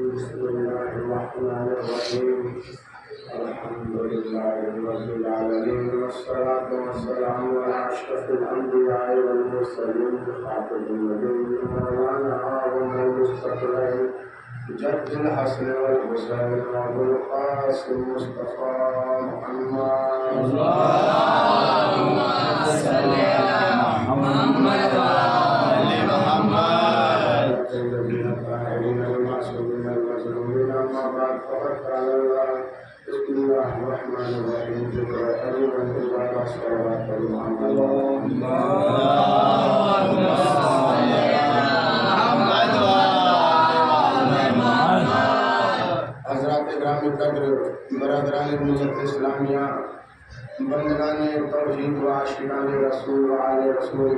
بسم الله الرحمن الرحيم الحمد لله رب العالمين والصلاة والسلام على أشرف الأنبياء والمرسلين خاتم النبيين مولانا ومولى الثقلين جد الحسن والحسين أبو القاسم مصطفى محمد اللهم صل على محمد وآل محمد الذين الطاهرين المعصومين المظلومين أما بعد فقد قال الله بسم الله الرحمن الرحيم ذكر قريبا إلا صلوات محمد اللهم صل على محمد وآل محمد. حضرات گرامی قدر برادران ملت اسلامیہ بندگان توحید و عاشقان رسول و آل رسول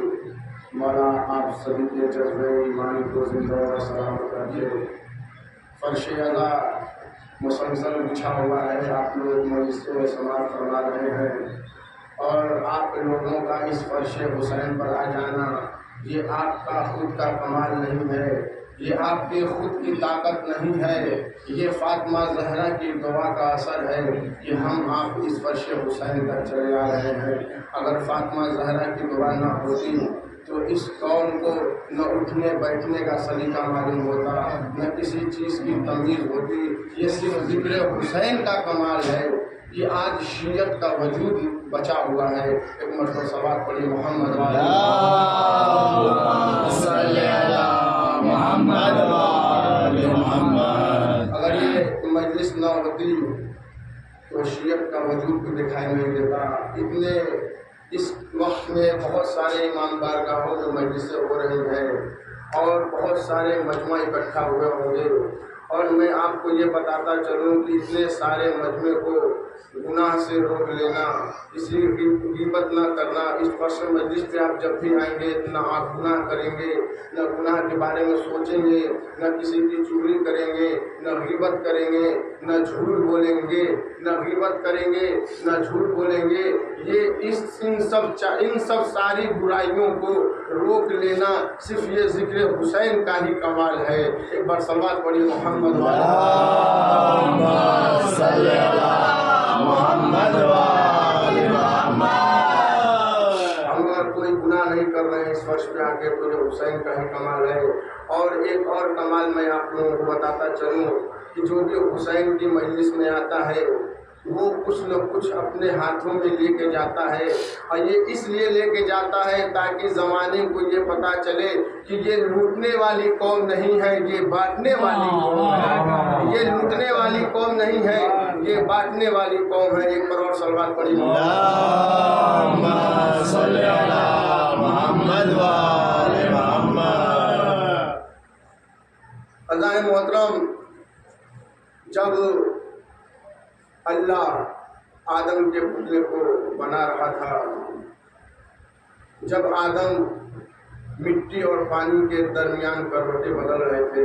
مولا آپ سبھی کے جذبہ ایمانی کو زندہ و سلامت رکھے. فرش اعلیٰ مسلسل بچھا ہوا ہے، آپ لوگ مجلس سے سماعت فرما رہے ہیں اور آپ لوگوں کا اس فرش حسین پر آ جانا یہ آپ کا خود کا کمال نہیں ہے، یہ آپ کے خود کی طاقت نہیں ہے، یہ فاطمہ زہرا کی دعا کا اثر ہے کہ ہم آپ اس فرش حسین تک چلے آ رہے ہیں. اگر فاطمہ زہرا کی دعا نہ ہوتی تو اس قوم کو نہ اٹھنے بیٹھنے کا سلیقہ معلوم ہوتا، نہ کسی چیز کی تمیز ہوتی. یہ صرف ذکر حسین کا کمال ہے، یہ آج شیعت کا وجود بچا ہوا ہے. ایک مرتبہ صلوات پڑھی محمد اللهم صل على محمد وآل محمد. اگر یہ مجلس نہ ہوتی تو شیعت کا وجود بھی دکھائی نہیں دیتا. اتنے اس وقت میں بہت سارے امام بارگاہوں میں مجلسیں ہو رہی ہیں اور بہت سارے مجمع اکٹھا ہوئے ہوں گے، اور میں آپ کو یہ بتاتا چلوں کہ اتنے سارے مجمع کو گناہ سے روک لینا، کسی کی غیبت نہ کرنا. اس فرش مجلس پہ آپ جب بھی آئیں گے نہ آپ گناہ کریں گے، نہ گناہ کے بارے میں سوچیں گے، نہ کسی کی چغلی کریں گے، نہ غیبت کریں گے، نہ جھوٹ بولیں گے، نہ غیبت کریں گے، نہ جھوٹ بولیں گے. یہ ان سب ساری برائیوں کو روک لینا صرف یہ ذکر حسین کا ہی کمال ہے. ایک بار صلوات پڑھی محمد اللهم صل على محمد وآل محمد. ہم اگر کوئی گناہ نہیں کر رہے ہیں اس فرش پہ آ کے تو یہ حسین کا ہی کمال ہے. اور ایک اور کمال میں آپ لوگوں کو بتاتا چلوں کہ جو بھی حسین کی مجلس میں آتا ہے وہ کچھ نہ کچھ اپنے ہاتھوں میں لے کے جاتا ہے، اور یہ اس لیے لے کے جاتا ہے تاکہ زمانے کو یہ پتہ چلے کہ یہ لوٹنے والی قوم نہیں ہے، یہ بانٹنے والی قوم ہے. یہ لوٹنے والی قوم نہیں ہے، یہ بانٹنے والی قوم ہے. ایک کروڑ صلوات پڑھی اللهم صل على محمد وآل محمد. اللہ محترم، جب اللہ آدم کے پتلے کو بنا رہا تھا، جب آدم مٹی اور پانی کے درمیان کروٹیں بدل رہے تھے،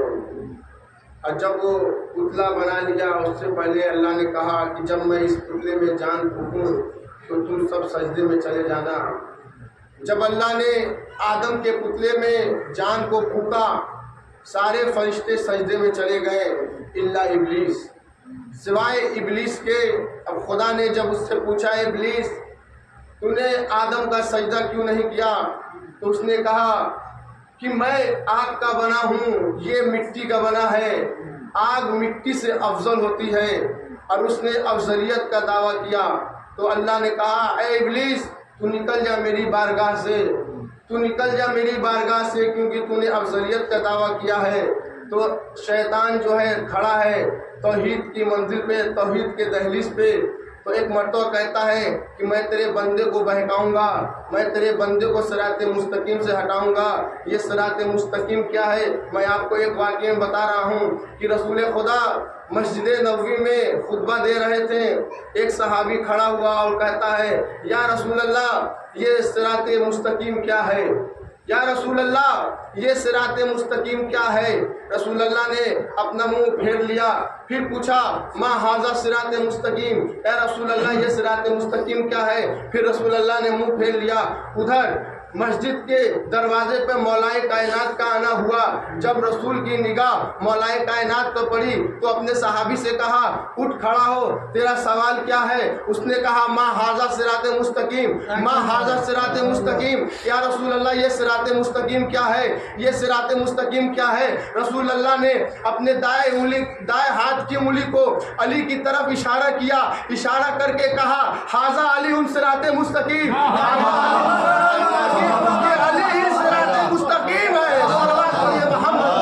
اور جب وہ پتلا بنا لیا اس سے پہلے اللہ نے کہا کہ جب میں اس پتلے میں جان پھونکوں تو تم سب سجدے میں چلے جانا. جب اللہ نے آدم کے پتلے میں جان کو پھونکا سارے فرشتے سجدے میں چلے گئے الا ابلیس، سوائے ابلیس کے. اب خدا نے جب اس سے پوچھا ابلیس تو نے آدم کا سجدہ کیوں نہیں کیا، تو اس نے کہا کہ میں آگ کا بنا ہوں، یہ مٹی کا بنا ہے، آگ مٹی سے افضل ہوتی ہے، اور اس نے افضلیت کا دعویٰ کیا. تو اللہ نے کہا اے ابلیس تو نکل جا میری بارگاہ سے، تو نکل جا میری بارگاہ سے، کیونکہ تو نے افضلیت کا دعویٰ کیا ہے. تو شیطان جو ہے کھڑا ہے توحید کی منزل پہ، توحید کے دہلیز پہ، تو ایک مرتبہ کہتا ہے کہ میں تیرے بندے کو بہکاؤں گا، میں تیرے بندے کو صراط مستقیم سے ہٹاؤں گا. یہ صراط مستقیم کیا ہے؟ میں آپ کو ایک واقعہ میں بتا رہا ہوں کہ رسول خدا مسجد نبوی میں خطبہ دے رہے تھے. ایک صحابی کھڑا ہوا اور کہتا ہے یا رسول اللہ یہ صراط مستقیم کیا ہے؟ یا رسول اللہ یہ صراط مستقیم کیا ہے؟ رسول اللہ نے اپنا منہ پھیر لیا، پھر پوچھا ما ھذا صراط مستقیم، اے رسول اللہ یہ صراط مستقیم کیا ہے؟ پھر رسول اللہ نے منہ پھیر لیا. ادھر مسجد کے دروازے پہ مولائے کائنات کا آنا ہوا۔ جب رسول کی نگاہ مولائے کائنات پر پڑی تو اپنے صحابی سے کہا اٹھ کھڑا ہو، تیرا سوال کیا ہے؟ اس نے کہا ما ھذا صراط مستقیم، ما ھذا صراط مستقیم، یا رسول اللہ یہ صراط مستقیم کیا ہے، یہ صراط مستقیم کیا ہے؟ رسول اللہ نے اپنے دائیں ہاتھ کی انگلی کو علی کی طرف اشارہ کیا، اشارہ کر کے کہا ھذا علی صراط مستقیم، یہ علی ہی صراط مستقیم ہے۔ صلوات پڑھیے محمد۔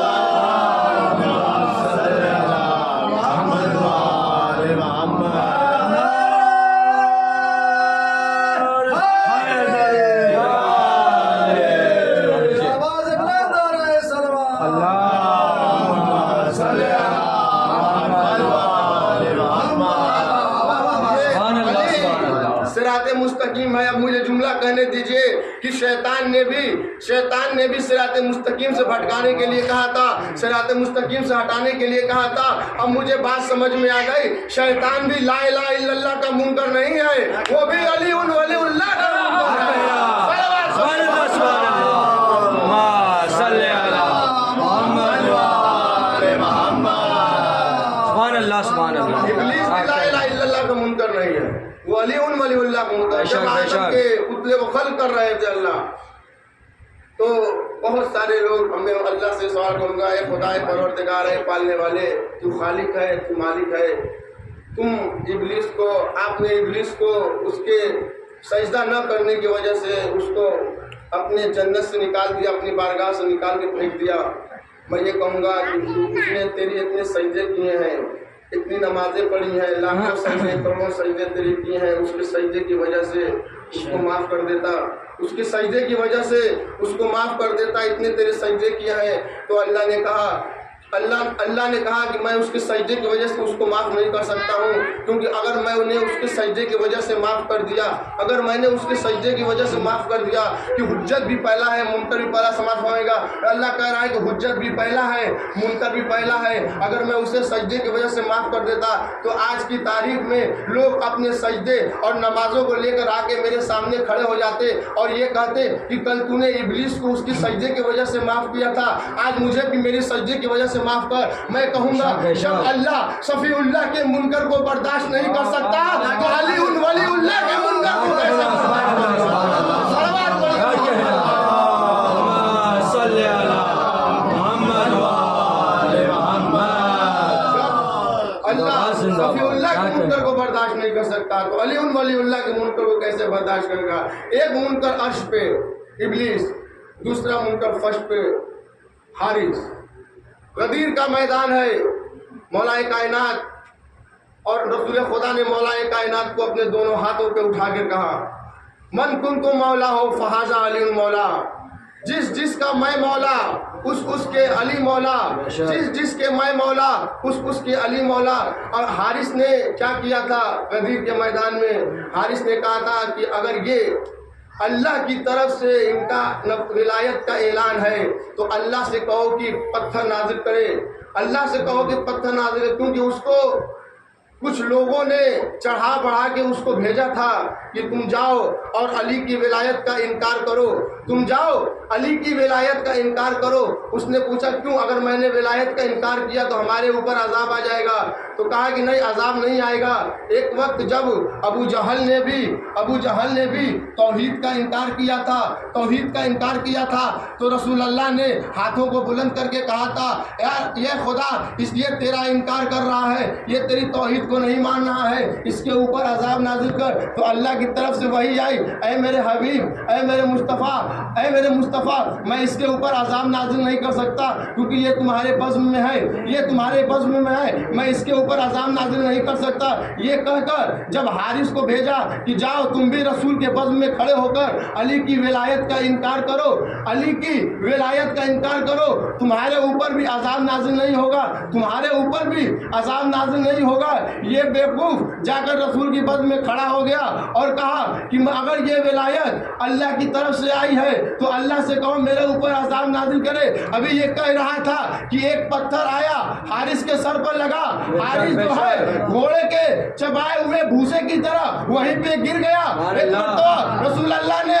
مستقیم ہے۔ اب مجھے جملہ کہنے دیجئے کہ شیطان نے بھی صراط مستقیم سے بھٹکانے کے لیے کہا تھا، صراط مستقیم سے ہٹانے کے لیے کہا تھا۔ اب مجھے بات سمجھ میں آ گئی، شیطان بھی لا الہ الا اللہ کا منکر نہیں ہے، وہ بھی علی ولی اللہ کا منکر ہے۔ ابلیس بھی لا الہ الا اللہ کا منکر نہیں ہے، وہ علی ولی اللہ کا منکر ہے۔ جب آدم کے پتلے کو خلق کر رہے تھے اللہ، تو بہت سارے لوگ ہمیں اللہ سے سوال کروں گا، اے خدا پروردگار ہے پالنے والے، تو خالق ہے، تو مالک ہے، تم ابلیس کو، آپ نے ابلیس کو اس کے سجدہ نہ کرنے کی وجہ سے اس کو اپنے جنت سے نکال دیا، اپنی بارگاہ سے نکال کے پھینک دیا۔ میں یہ کہوں گا کہ اس نے تیری اتنے سجدے کیے ہیں، اتنی نمازیں پڑھی ہیں، لاکھوں سجدے کروڑوں سجدے تیری کیے ہیں، اس کے سجدے کی وجہ سے اس کو معاف کر دیتا، اس کے سجدے کی وجہ سے اس کو معاف کر دیتا، اتنے تیرے سجدے کیے ہیں۔ تو اللہ نے کہا کہ میں اس کے سجدے کی وجہ سے اس کو معاف نہیں کر سکتا ہوں، کیونکہ اگر میں انہیں اس کے سجدے کی وجہ سے معاف کر دیا، اگر میں نے اس کے سجدے کی وجہ سے معاف کر دیا کہ حجت بھی پہلا ہے، منکر بھی پہلا سماعت پائے گا۔ اللہ کہہ رہا ہے کہ حجت بھی پہلا ہے، منکر بھی پہلا ہے، اگر میں اسے سجدے کی وجہ سے معاف کر دیتا تو آج کی تاریخ میں لوگ اپنے سجدے اور نمازوں کو لے کر آ کے میرے سامنے کھڑے ہو جاتے اور یہ کہتے کہ کل تو نے ابلیس کو اس کی سجدے کی وجہ سے معاف کیا تھا، آج مجھے بھی میری سجدے کی وجہ سے معاف کر۔ میں کہوں گا جب اللہ صفی اللہ کے منکر کو برداشت نہیں کر سکتا تو علی ولی اللہ کے منکر کو کیسے برداشت کرے گا؟ صلوات پڑھیے۔ اللہ صفی اللہ کے منکر کو برداشت نہیں کر سکتا تو علی ولی اللہ کے منکر کو کیسے برداشت کرے گا؟ ایک منکر عرش پہ ابلیس، دوسرا منکر فرش پہ حارث۔ غدیر کا میدان ہے، مولائے کائنات اور رسول خدا نے مولائے کائنات کو اپنے دونوں ہاتھوں پہ اٹھا کے کہا من کنتم مولا ہو فہذا علی مولا، جس کا میں مولا اس کے علی مولا، جس کے میں مولا اس کے علی مولا۔ اور حارث نے کیا کیا تھا غدیر کے میدان میں؟ حارث نے کہا تھا کہ اگر یہ اللہ کی طرف سے ان کا ولایت کا اعلان ہے تو اللہ سے کہو کہ پتھر نازل کرے، اللہ سے کہو کہ پتھر نازل کرے، کیونکہ اس کو کچھ لوگوں نے چڑھا بڑھا کے اس کو بھیجا تھا کہ تم جاؤ اور علی کی ولایت کا انکار کرو، تم جاؤ علی کی ولایت کا انکار کرو۔ اس نے پوچھا کیوں؟ اگر میں نے ولایت کا انکار کیا تو ہمارے اوپر عذاب آ جائے گا۔ تو کہا کہ نہیں، عذاب نہیں آئے گا۔ ایک وقت جب ابو جہل نے بھی توحید کا انکار کیا تھا تو رسول اللہ نے ہاتھوں کو بلند کر کے کہا تھا یار یہ خدا اس لیے تیرا انکار کر رہا ہے، یہ تیری توحید کو نہیں مان رہا ہے، اس کے اوپر عذاب نازل کر۔ تو اللہ کی طرف سے وحی آئی، اے میرے حبیب، اے میرے مصطفیٰ، میں اس کے اوپر عذاب نازل نہیں کر سکتا کیونکہ یہ تمہارے بزم میں ہے، میں اس کے اوپر عذاب نازل نہیں کر سکتا۔ یہ کہہ کر جب حارث کو بھیجا کہ جاؤ تم بھی رسول کے بزم میں کھڑے ہو کر علی کی ولایت کا انکار کرو، تمہارے اوپر بھی عذاب نازل نہیں ہوگا، یہ بیوقوف جا کر رسول کی بزم میں کھڑا ہو گیا اور کہا کہ اگر یہ ولایت اللہ کی طرف سے آئی ہے تو اللہ سے کہو میرے اوپر عذاب نازل کرے۔ ابھی یہ کہہ رہا تھا کہ ایک پتھر آیا حارث کے سر پر لگا، حارث جو ہے گھوڑے کے چبائے ہوئے بھوسے کی طرح وہیں پہ گر گیا۔ رسول اللہ نے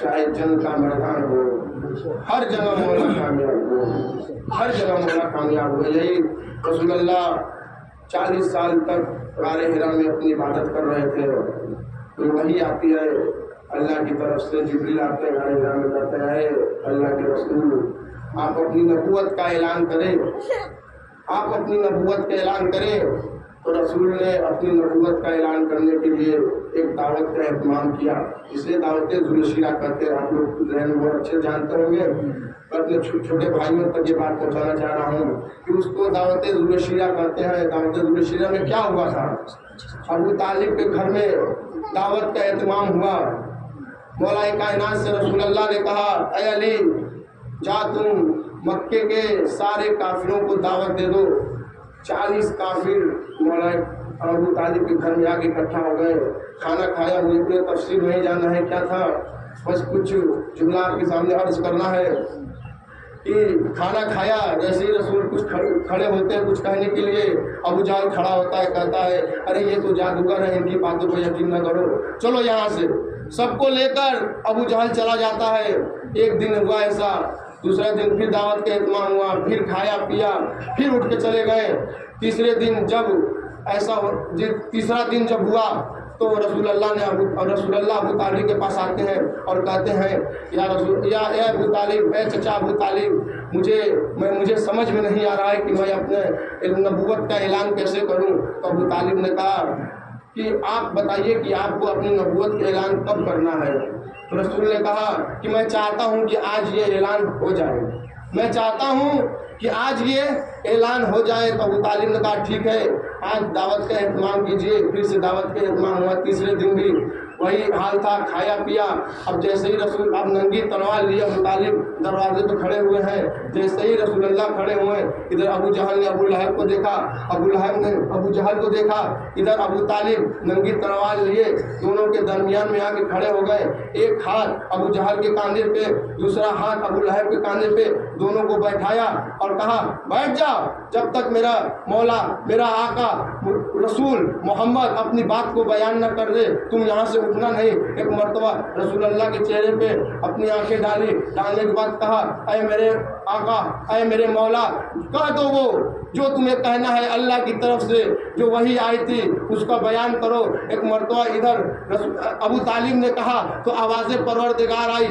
چاہے جنگ کا میدان ہو، ہر جگہ مولا کامیاب ہو، ہر جگہ مولا کامیاب ہو۔ یہی رسول اللہ 40 سال تک غار حرا میں اپنی عبادت کر رہے تھے، تو وہی آتی ہے اللہ کی طرف سے، جبریل آتے ہیں غار حرا میں، کہتے ہیں اللہ کے رسول آپ اپنی نبوت کا اعلان کریں، آپ اپنی نبوت کا اعلان کریں۔ تو رسول نے اپنی نبوت کا اعلان کرنے کے لیے ایک دعوت کا اہتمام کیا، اسے دعوت ذوالشیرہ کہتے ہیں۔ آپ لوگ ذہن میں بہت اچھے جانتے ہوں گے، میں اپنے چھوٹے بھائیوں تک یہ بات پہنچانا چاہ رہا ہوں کہ اس کو دعوت ذوالشیرہ کہتے ہیں۔ دعوت ذوالشیرہ میں کیا ہوا تھا؟ ابو طالب کے گھر میں دعوت کا اہتمام ہوا۔ مولا کائنات سے رسول اللہ نے کہا اے علی جا تم مکے کے سارے کافروں کو دعوت دے دو۔ 40 کافر مولا ابو طالب کے گھر میں آ کے اکٹھا ہو گئے، کھانا کھایا۔ مجھے پورے تفصیل نہیں جاننا ہے کیا تھا، بس کچھ جملہ آپ کے سامنے عرض کرنا ہے کہ کھانا کھایا، جیسے ہی رسول کچھ کھڑے ہوتے ہیں کچھ کہنے کے لیے، ابو جہل کھڑا ہوتا ہے، کہتا ہے ارے یہ تو جادوگر ہے، ان کی باتوں پہ یقین نہ کرو، چلو یہاں سے۔ سب کو لے کر ابو جہل چلا جاتا ہے۔ ایک دن ہوا ایسا، دوسرے دن پھر دعوت کا اہتمام ہوا، پھر کھایا پیا، پھر اٹھ کے چلے گئے۔ تیسرے دن جب تیسرا دن جب ہوا تو رسول اللہ ابو طالب کے پاس آتے ہیں اور کہتے ہیں اے ابو طالب، اے چچا ابو طالب، مجھے سمجھ میں نہیں آ رہا ہے کہ میں اپنے نبوت کا اعلان کیسے کروں۔ تو ابو طالب نے کہا کہ آپ بتائیے کہ آپ کو اپنی نبوت کا اعلان کب کرنا ہے؟ تو رسول نے کہا کہ میں چاہتا ہوں کہ آج یہ اعلان ہو جائے، میں چاہتا ہوں کہ آج یہ اعلان ہو جائے۔ تو ابو طالب نے کہا ٹھیک ہے، آج دعوت کا اہتمام کیجیے۔ پھر سے دعوت کا اہتمام ہوا۔ تیسرے دن بھی وہی حال تھا، کھایا پیا۔ اب جیسے ہی رسول اب ننگی تلوار لیے ابو طالب دروازے پہ کھڑے ہوئے ہیں، جیسے ہی رسول اللہ کھڑے ہوئے، ادھر ابو جہل نے ابو لہب کو دیکھا، ابو لہب نے ابو جہل کو دیکھا، ادھر ابو طالب ننگی تلوار لیے دونوں کے درمیان میں آ کے کھڑے ہو گئے۔ ایک ہاتھ ابو جہل کے کاندھے پہ، دوسرا ہاتھ ابو لہب کے کاندھے پہ، دونوں کو بیٹھایا اور کہا بیٹھ جاؤ، جب تک میرا مولا، میرا آقا رسول محمد اپنی بات کو بیان نہ کر دے تم یہاں سے اٹھنا نہیں۔ ایک مرتبہ رسول اللہ کے چہرے پہ اپنی آنکھیں ڈالنے کے بعد کہا اے میرے آقا، اے میرے مولا، کہہ دو وہ جو تمہیں کہنا ہے، اللہ کی طرف سے جو وحی آئی تھی اس کا بیان کرو۔ ایک مرتبہ ادھر ابو طالب نے کہا تو آواز پروردگار آئی،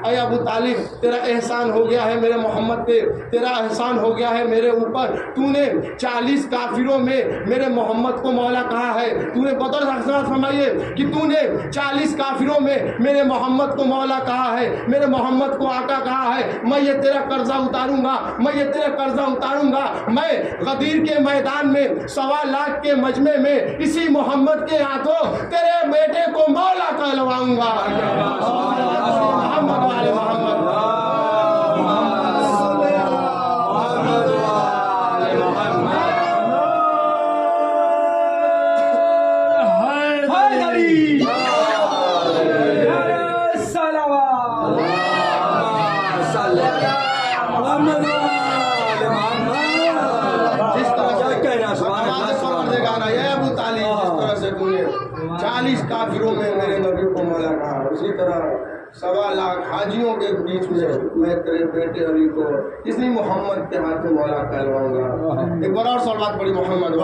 اے ابو طالب تیرا احسان ہو گیا ہے میرے محمد پہ، تیرا احسان ہو گیا ہے میرے اوپر، تو نے 40 کافروں میں میرے محمد کو مولا کہا ہے۔ تو نے بطور فرمائیے کہ تو نے 40 کافروں میں میرے محمد کو مولا کہا ہے، میرے محمد کو آقا کہا ہے۔ میں یہ تیرا قرضہ اتاروں گا، میں یہ تیرا قرضہ اتاروں گا۔ میں غدیر کے میدان میں 1.25 لاکھ کے مجمع میں اسی محمد کے ہاتھوں تیرے بیٹے کو مولا کہلواؤں گا۔ محمد والے محمد کافروں میں میرے نبی کو مولا کہا، اسی طرح 1.25 لاکھ حاجیوں کے بیچ میں میں تیرے بیٹے علی کو اسی محمد کے ہاتھ میں مولا کہلواؤں گا۔ ایک بار اور صلوات پڑھی محمد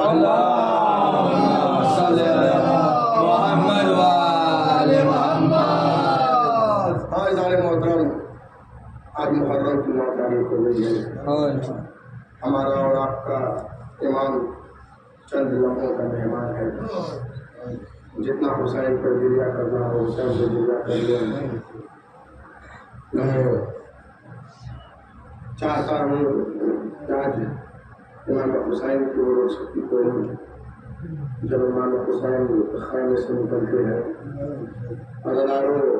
محترم، آج محرم کی 9 تاریخ ہو گئی ہے۔ ہمارا اور آپ کا امام چند لمحوں کا مہمان ہے، جتنا حسین پر گریا کرنا ہو حسین پر گریا کر لیا۔ میں چاہتا ہوں آج امام حسین کی روشنی کو، جب امام حسین خیمے سے نکلتے ہیں، عزادارو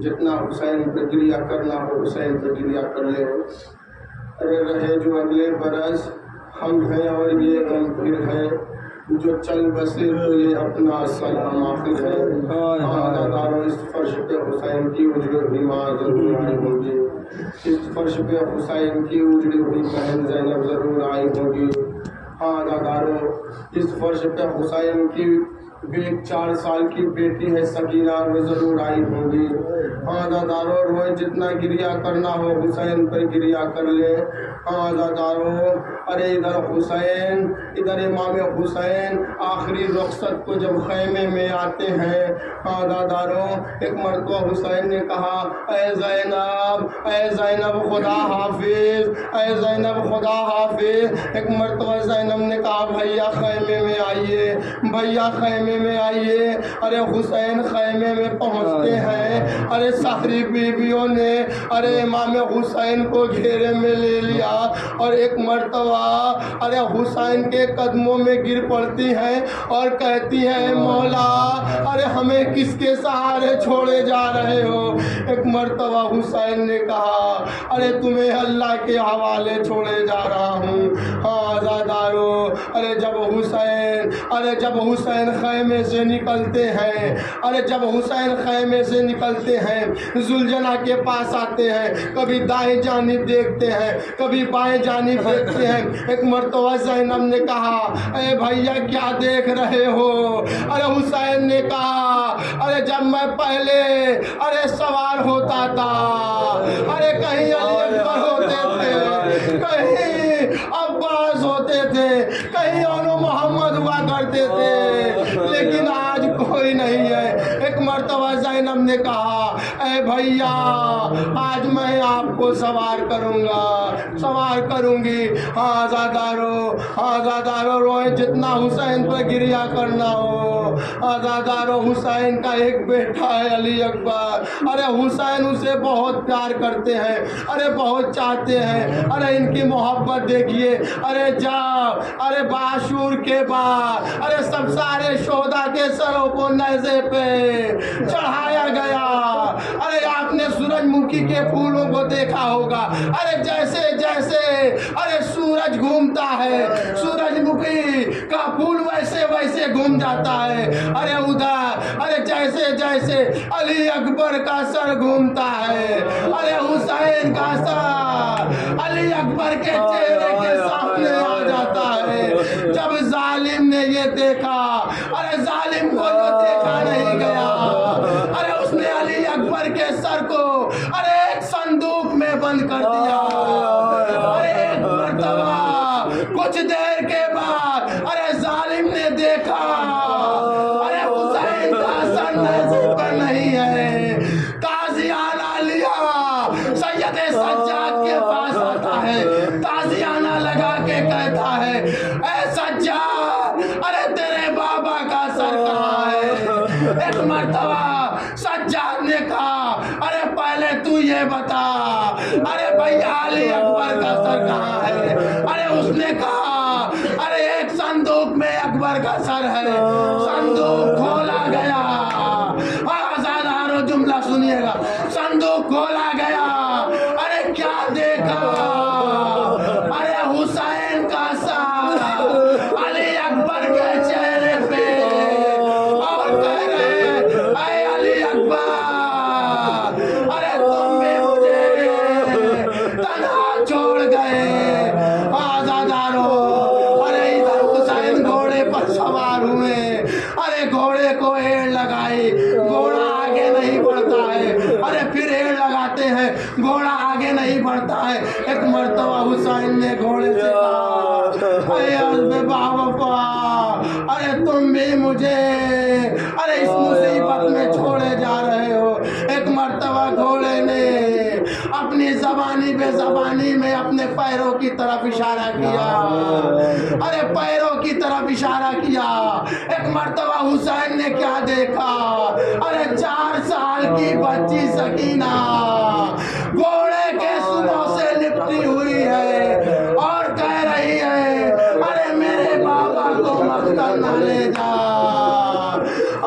جتنا حسین پر گریا کرنا ہو حسین پر گریا کر لے۔ ارے رہے جو اگلے برس ہم ہیں اور یہ غم پھر ہے، جو چل بسے تو یہ اپنا سلام آخر ہے۔ عزادارو اس فرش پہ حسین کی اجڑی ہوئی ماں ضرور آئی ہوگی، اس فرش پہ حسین کی اجڑی ہوئی بہن زینب ضرور آئی ہوگی۔ عزادارو اس فرش پہ حسین کی ایک 4 سال کی بیٹی ہے سکینہ، وہ ضرور آئی ہوں گی۔ ہاں دادارو، روز جتنا گریا کرنا ہو حسین پر گریا کر لے۔ ہاں دادارو، ارے ادھر حسین، ادھر امام حسین آخری رخصت کو جب خیمے میں آتے ہیں، ہاں دادارو، ایک مرتبہ حسین نے کہا اے زینب، اے زینب خدا حافظ، اے زینب خدا حافظ۔ ایک مرتبہ زینب نے کہا بھیا خیمے میں آئیے، بھیا خیمے میں آئیے۔ ارے حسین خیمے میں پہنچتے ہیں، ارے ساری بیویوں نے ارے امام حسین کو گھیرے میں لے لیا اور ایک مرتبہ ارے حسین کے قدموں میں گر پڑتی ہیں اور کہتی ہیں مولا ارے ہمیں کس کے سہارے چھوڑے جا رہے ہو؟ ایک مرتبہ حسین نے کہا ارے تمہیں اللہ کے حوالے چھوڑے جا رہا ہوں۔ ہاں آزادارو، ارے جب حسین خیمے سے نکلتے ہیں، ارے جب حسین خیمے سے نکلتے ہیں زلجنا کے پاس آتے ہیں، کبھی دائیں جانب دیکھتے ہیں کبھی بائیں جانب دیکھتے ہیں۔ ایک مرتبہ زینب نے کہا اے بھیا کیا دیکھ رہے ہو؟ ارے حسین نے کہا ارے جب میں پہلے ارے سوار ہوتا تھا، ارے کہیں علی اکبر ہوتے تھے، کہیں عباس ہوتے تھے، کہیں اولو محمد ہوا کرتے تھے، لیکن آج کوئی نہیں ہے۔ ایک مرتبہ زینب نے کہا اے بھیا آج میں آپ کو سوار کروں گا، سوار کروں گی۔ ہاں آزادارو، روئے جتنا حسین پر گریا کرنا ہو۔ آزادارو، حسین کا ایک بیٹا ہے علی اکبر، ارے حسین اسے بہت پیار کرتے ہیں، ارے بہت چاہتے ہیں۔ ارے ان کی محبت دیکھیے، ارے باشور کے بعد ارے سب سارے شہداء کے سروں کو نیزے پہ چڑھایا گیا۔ ارے آپ نے سورج مکھی کے پھولوں کو دیکھا ہوگا، ارے جیسے جیسے ارے سورج گھومتا ہے سورج مکھی کا پھول ویسے ویسے گھوم جاتا ہے۔ ارے ادھر ارے جیسے جیسے علی اکبر کا سر گھومتا ہے، ارے حسین کا سر علی اکبر کے چہرے کے سامنے آ جاتا ہے۔ جب ظالم نے یہ دیکھا، ارے ظالم کو یہ دیکھا نہیں گیا، ارے اس نے علی اکبر کے سر کو ارے ایک صندوق میں بند کر دیا۔ ارے ایک مرتبہ کچھ دیر کے بعد ارے ظالم نے دیکھا ارے حسین کا سر نیزے پر نہیں ہے۔ تازیانہ لیا، سید سجاد کے پاس آتا ہے، تازیانہ لگا کے کہتا ہے اے سجاد ارے تیرے بابا کا سر کہاں ہے؟ ایک مرتبہ سجاد نے کہا ارے پہلے تو یہ بتا ارے بھیا علی اکبر کا سر کہاں ہے؟ ارے اس نے کہا ارے ایک صندوق میں اکبر کا سر ہے۔ صندوق کھولا گیا، آزادارو جملہ سنیے گا، صندوق کھولا گیا، ارے کیا دیکھا؟ ارے حسین کا سر علی اکبر کے چہرے پہ، اور کہہ رہے اے علی اکبر ارے تم بھی مجھے تنہا چھوڑ گئے۔ آزادارو، ارے ادھر حسین گھوڑے پر سوار ہوئے، ارے گھوڑے کو ایڑ لگائی، گھوڑا آگے نہیں بڑھتا ہے، ارے پھر ایڑ لگاتے ہیں گھوڑا آگے نہیں بڑھتا ہے۔ ایک مرتبہ حسین نے گھوڑے سے کہا اے عزب باوفا ارے تم بھی مجھے ارے اس مصیبت میں چھوڑے جا رہے ہو۔ ایک مرتبہ گھوڑے نے اپنی زبانی بے زبانی میں اپنے پیروں کی طرف اشارہ کیا، ارے پیروں کی طرف اشارہ کیا۔ ایک مرتبہ حسین نے کیا دیکھا؟ ارے 4 سال کی بچی سکینہ گھوڑے کے سروں سے لپٹی ہوئی ہے اور کہہ رہی ہے ارے میرے بابا کو مقتل نہ لے جا۔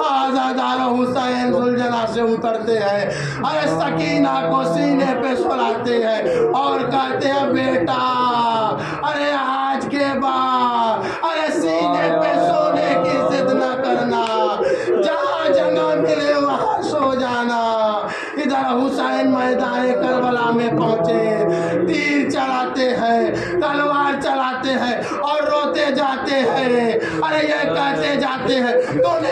آزادارو، حسین زلجنا سے اترتے ہیں، ارے سکینہ کو سینے پہ سلاتے ہیں اور کہتے ہیں بیٹا ارے آج کے بعد ارے سینے پہ سونے کی ضد نہ کرنا، جہاں جگہ ملے وہاں سو جانا۔ ادھر حسین میدان کربلا میں پہنچے، تیر چلاتے ہیں، تلوار چلاتے ہیں اور روتے جاتے ہیں، ارے یہ کہتے جاتے ہیں تو نے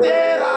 13